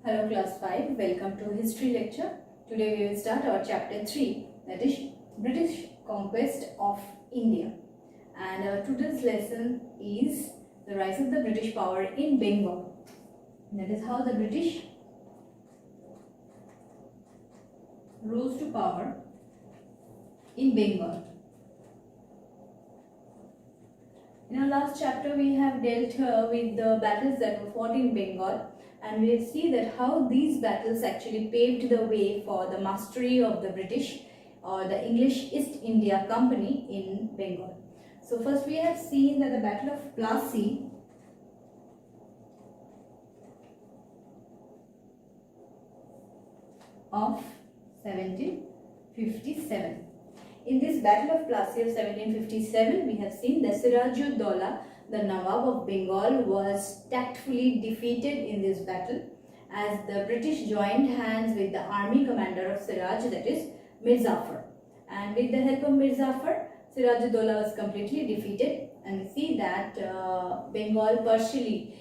Hello class 5, welcome to history lecture. Today we will start our chapter 3, that is British conquest of India. And our today's lesson is the rise of the British power in Bengal. That is how the British rose to power in Bengal. In our last chapter we have dealt with the battles that were fought in Bengal, and we will see that how these battles actually paved the way for the mastery of the British or the English East India Company in Bengal. So first we have seen that the Battle of Plassey of 1757. In this Battle of Plassey of 1757, we have seen that Siraj-ud-Daulah, the Nawab of Bengal, was tactfully defeated in this battle as the British joined hands with the army commander of Siraj, that is Mir Jafar. And with the help of Mir Jafar, Siraj-ud-Daulah was completely defeated, and we see that Bengal partly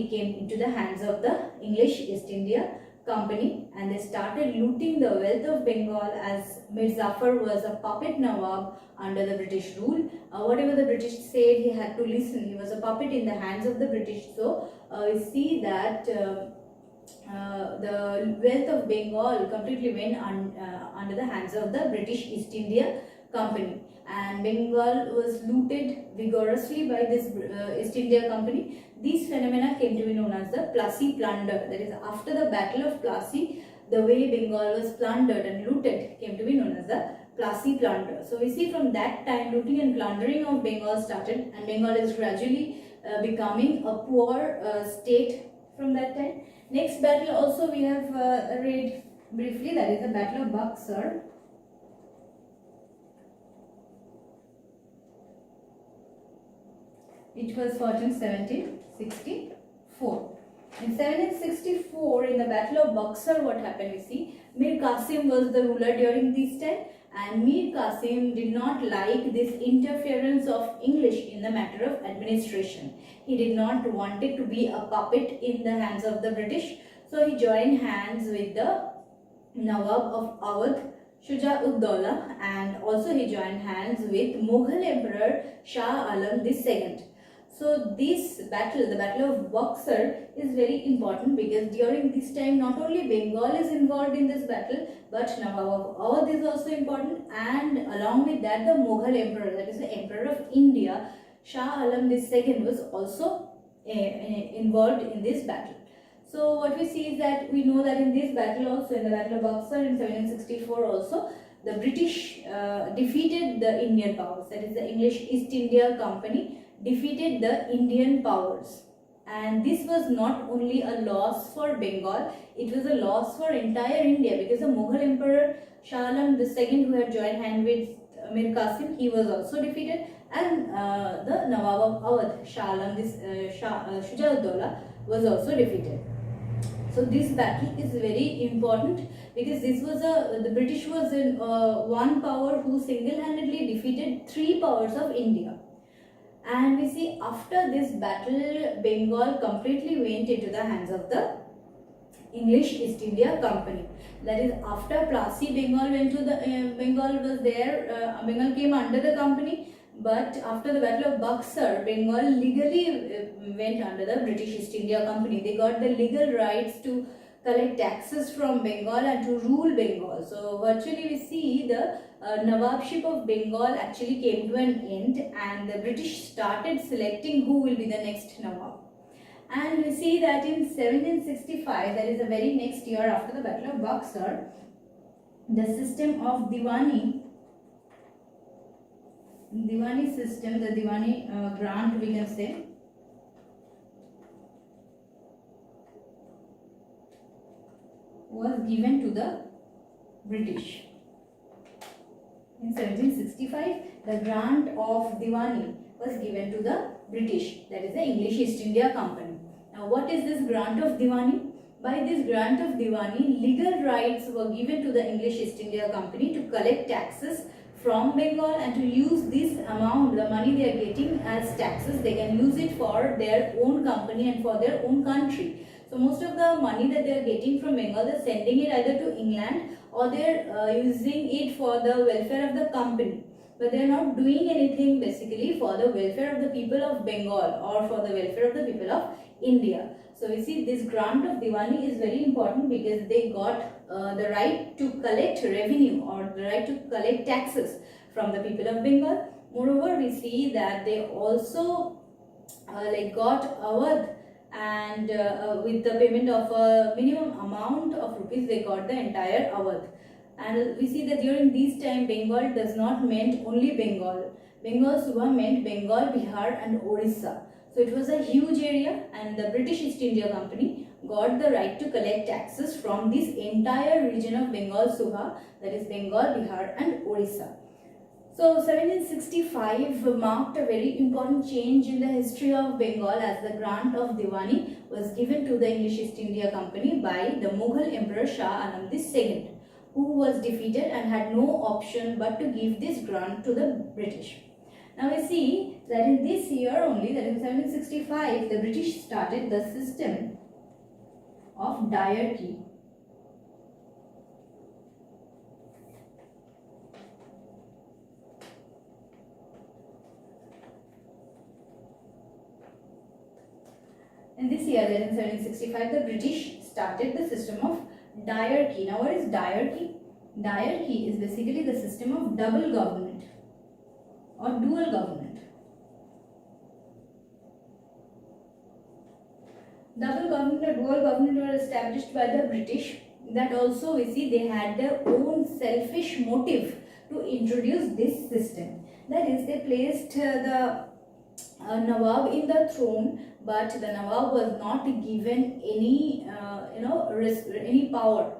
came into the hands of the English East India Company, and they started looting the wealth of Bengal as Mir Jafar was a puppet Nawab under the British rule. Whatever the British said, he had to listen. He was a puppet in the hands of the British. So we see that the wealth of Bengal completely went under the hands of the British East India Company, and Bengal was looted vigorously by this East India Company. These phenomena came to be known as the Plassey plunder. That is, after the Battle of Plassey, the way Bengal was plundered and looted came to be known as the Plassey plunder. So we see from that time looting and plundering of Bengal started, and Bengal is gradually becoming a poor state from that time. Next battle also we have read briefly, that is the Battle of Buxar. It was fought in 1764. In 1764, in the Battle of Buxar, what happened? We see Mir Qasim was the ruler during this time, and Mir Qasim did not like this interference of English in the matter of administration. He did not want it to be a puppet in the hands of the British, so he joined hands with the Nawab of Awadh, Shuja-ud-Daulah, and also he joined hands with Mughal Emperor Shah Alam II. So this battle, the Battle of Buxar, is very important because during this time not only Bengal is involved in this battle, but Nawab of Awadh is also important, and along with that the Mughal Emperor, that is the Emperor of India, Shah Alam II, was also involved in this battle. So what we see is that we know that in this battle also, in the Battle of Buxar in 1764 also, the British defeated the Indian powers, that is the English East India Company defeated the Indian powers. And this was not only a loss for Bengal, it was a loss for entire India, because the Mughal Emperor Shah Alam II, who had joined hand with Mir Qasim, he was also defeated, and the Nawab of Awadh, Shah Alam Shuja-ud-Daulah, was also defeated. So this battle is very important because this was the British was in one power who single-handedly defeated three powers of India. And we see after this battle, Bengal completely went into the hands of the English East India Company. That is, after Plassey, Bengal went to the Bengal was there. Bengal came under the company. But after the Battle of Buxar, Bengal legally went under the British East India Company. They got the legal rights to collect taxes from Bengal and to rule Bengal. So virtually we see the Nawabship of Bengal actually came to an end, and the British started selecting who will be the next Nawab. And we see that in 1765, that is the very next year after the Battle of Buxar, the system of Diwani system, the Diwani grant we can say, was given to the British. In 1765, the grant of Diwani was given to the British, that is the English East India Company. Now what is this grant of Diwani? By this grant of Diwani, legal rights were given to the English East India Company to collect taxes from Bengal and to use this amount, the money they are getting as taxes, they can use it for their own company and for their own country. So most of the money that they are getting from Bengal, they're sending it either to England or they're using it for the welfare of the company. But they are not doing anything basically for the welfare of the people of Bengal or for the welfare of the people of India. So we see this grant of Diwani is very important because they got the right to collect revenue or the right to collect taxes from the people of Bengal. Moreover, we see that they also got Awadh, and with the payment of a minimum amount of rupees, they got the entire Awadh. And we see that during this time, Bengal does not meant only Bengal. Bengal Subha meant Bengal, Bihar and Orissa. So it was a huge area, and the British East India Company got the right to collect taxes from this entire region of Bengal Subha, that is Bengal, Bihar and Orissa. So 1765 marked a very important change in the history of Bengal as the grant of Diwani was given to the English East India Company by the Mughal Emperor Shah Alam II, who was defeated and had no option but to give this grant to the British. Now we see that in this year only, that in 1765, the British started the system of diarchy. In this year, that in 1765, the British started the system of diarchy. Now what is diarchy? Diarchy is basically the system of double government or dual government. Double government or dual government were established by the British. That also we see they had their own selfish motive to introduce this system. That is, they placed the Nawab in the throne, but the Nawab was not given any any power,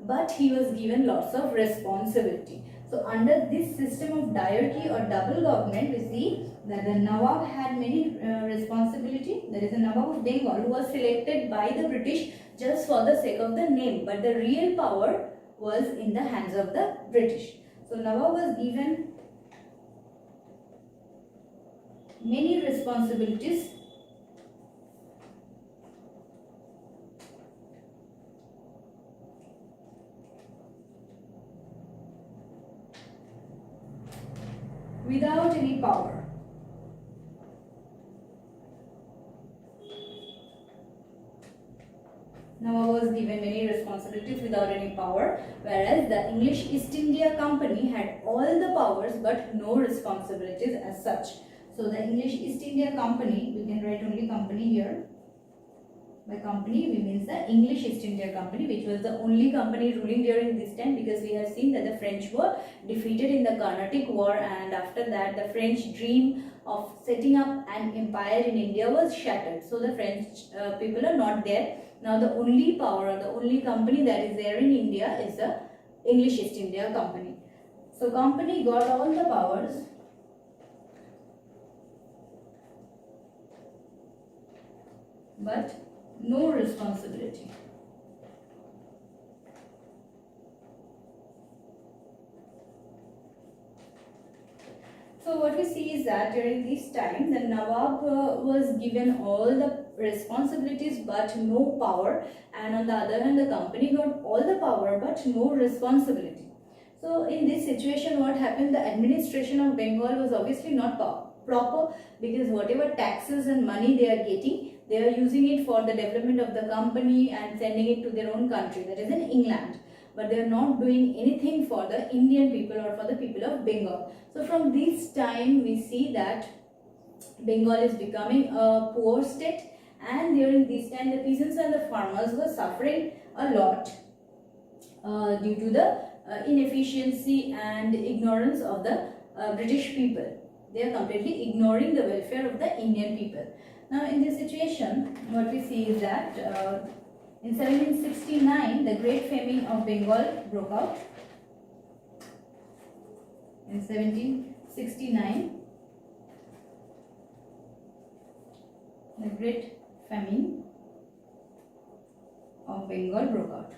but he was given lots of responsibility. So under this system of diarchy or double government, we see that the Nawab had many responsibility. There is a Nawab of Bengal who was selected by the British just for the sake of the name, but the real power was in the hands of the British. So Nawab was given many responsibilities without any power. Nawab was given many responsibilities without any power, whereas the English East India Company had all the powers but no responsibilities as such. So the English East India Company, we can write only company here. By company, we means the English East India Company, which was the only company ruling during this time, because we have seen that the French were defeated in the Carnatic War, and after that the French dream of setting up an empire in India was shattered. So the French people are not there. Now the only power or the only company that is there in India is the English East India Company. So company got all the powers but no responsibility. So what we see is that during this time the Nawab was given all the responsibilities but no power, and on the other hand the company got all the power but no responsibility. So in this situation, what happened, the administration of Bengal was obviously not proper, because whatever taxes and money they are getting, they are using it for the development of the company and sending it to their own country, that is in England. But they are not doing anything for the Indian people or for the people of Bengal. So from this time we see that Bengal is becoming a poor state, and during this time the peasants and the farmers were suffering a lot due to the inefficiency and ignorance of the British people. They are completely ignoring the welfare of the Indian people. Now in this situation, what we see is that in 1769, the Great Famine of Bengal broke out. In 1769, the Great Famine of Bengal broke out.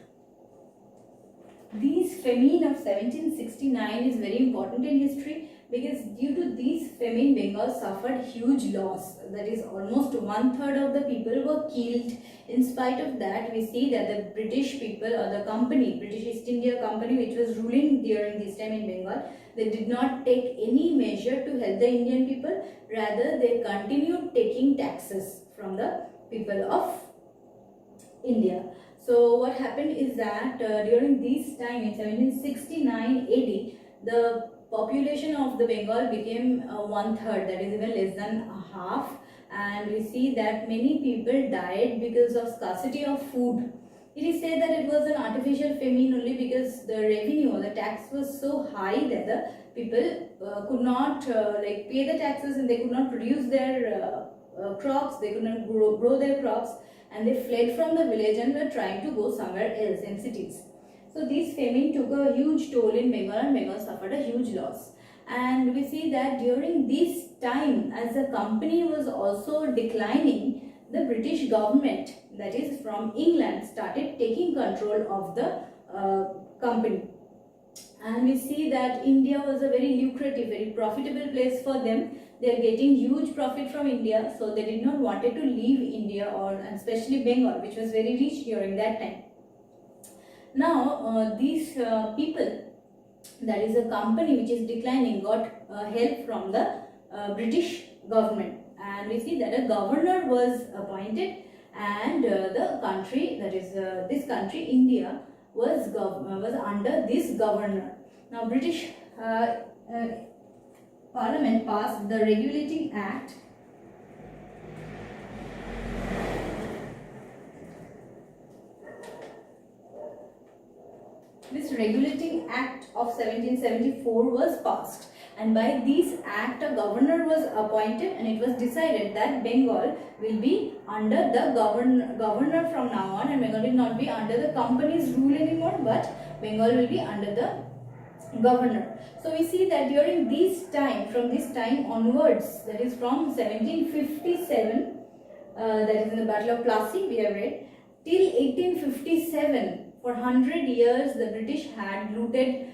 This famine of 1769 is very important in history, because due to this famine Bengal suffered huge loss. That is, almost 1/3 of the people were killed In spite of that, we see that the British people, or the company, British East India Company, which was ruling during this time in Bengal, they did not take any measure to help the Indian people. Rather, they continued taking taxes from the people of India. So what happened is that during this time in 1769 AD, the population of the Bengal became one third, that is even less than half, and we see that many people died because of scarcity of food. It is said that it was an artificial famine only because the revenue or the tax was so high that the people could not pay the taxes, and they could not produce their crops, they could not grow their crops, and they fled from the village and were trying to go somewhere else in cities. So this famine took a huge toll in Bengal, and Bengal suffered a huge loss. And we see that during this time, as the company was also declining, the British government, that is from England, started taking control of the company. And we see that India was a very lucrative, very profitable place for them. They are getting huge profit from India, so they did not wanted to leave India, and especially Bengal, which was very rich during that time. Now these people, that is a company which is declining, got help from the British government, and we see that a governor was appointed, and the country, that is this country India, was under this governor. Now British Parliament passed the Regulating Act . This Regulating Act of 1774 was passed, and by this act a governor was appointed, and it was decided that Bengal will be under the governor from now on, and Bengal will not be under the company's rule anymore, but Bengal will be under the governor. So we see that during this time, from this time onwards, that is from 1757, that is in the Battle of Plassey we have read, till 1857, for 100 years the British had looted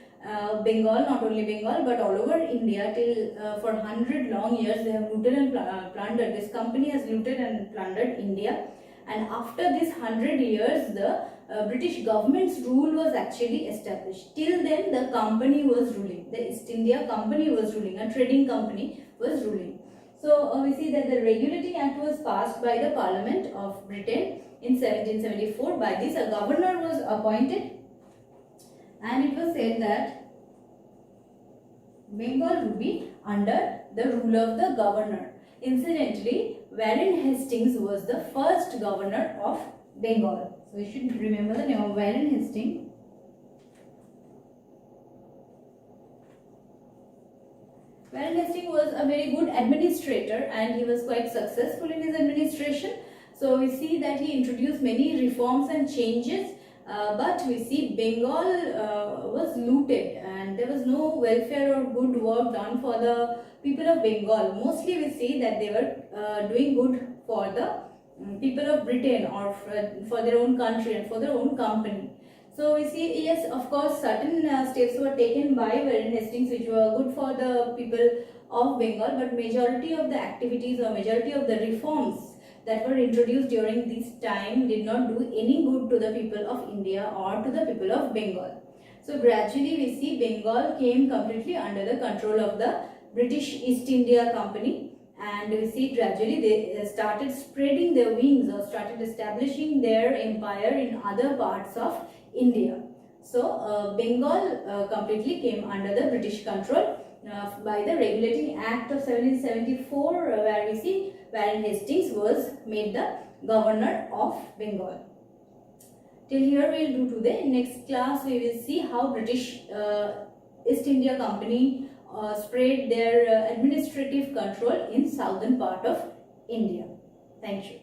Bengal, not only Bengal but all over India. Till for 100 long years they have looted and plundered. This company has looted and plundered India, and after this 100 years the British government's rule was actually established. Till then the company was ruling, the East India Company was ruling, a trading company was ruling. So we see that the Regulating Act was passed by the Parliament of Britain in 1774. By this a governor was appointed, and it was said that Bengal would be under the rule of the governor. Incidentally, Warren Hastings was the first governor of Bengal. So you should remember the name of Warren Hastings. Warren Hastings was a very good administrator, and he was quite successful in his administration. So we see that he introduced many reforms and changes, but we see Bengal was looted, and there was no welfare or good work done for the people of Bengal. Mostly we see that they were doing good for the people of Britain, or for their own country and for their own company. So we see, yes, of course, certain steps were taken by Warren Hastings which were good for the people of Bengal, but majority of the activities or majority of the reforms that were introduced during this time did not do any good to the people of India or to the people of Bengal. So gradually we see Bengal came completely under the control of the British East India Company, and we see gradually they started spreading their wings or started establishing their empire in other parts of India. So Bengal completely came under the British control by the Regulating Act of 1774, where we see Warren Hastings was made the governor of Bengal. Till here we will do today. In next class we will see how British East India Company spread their administrative control in southern part of India. Thank you.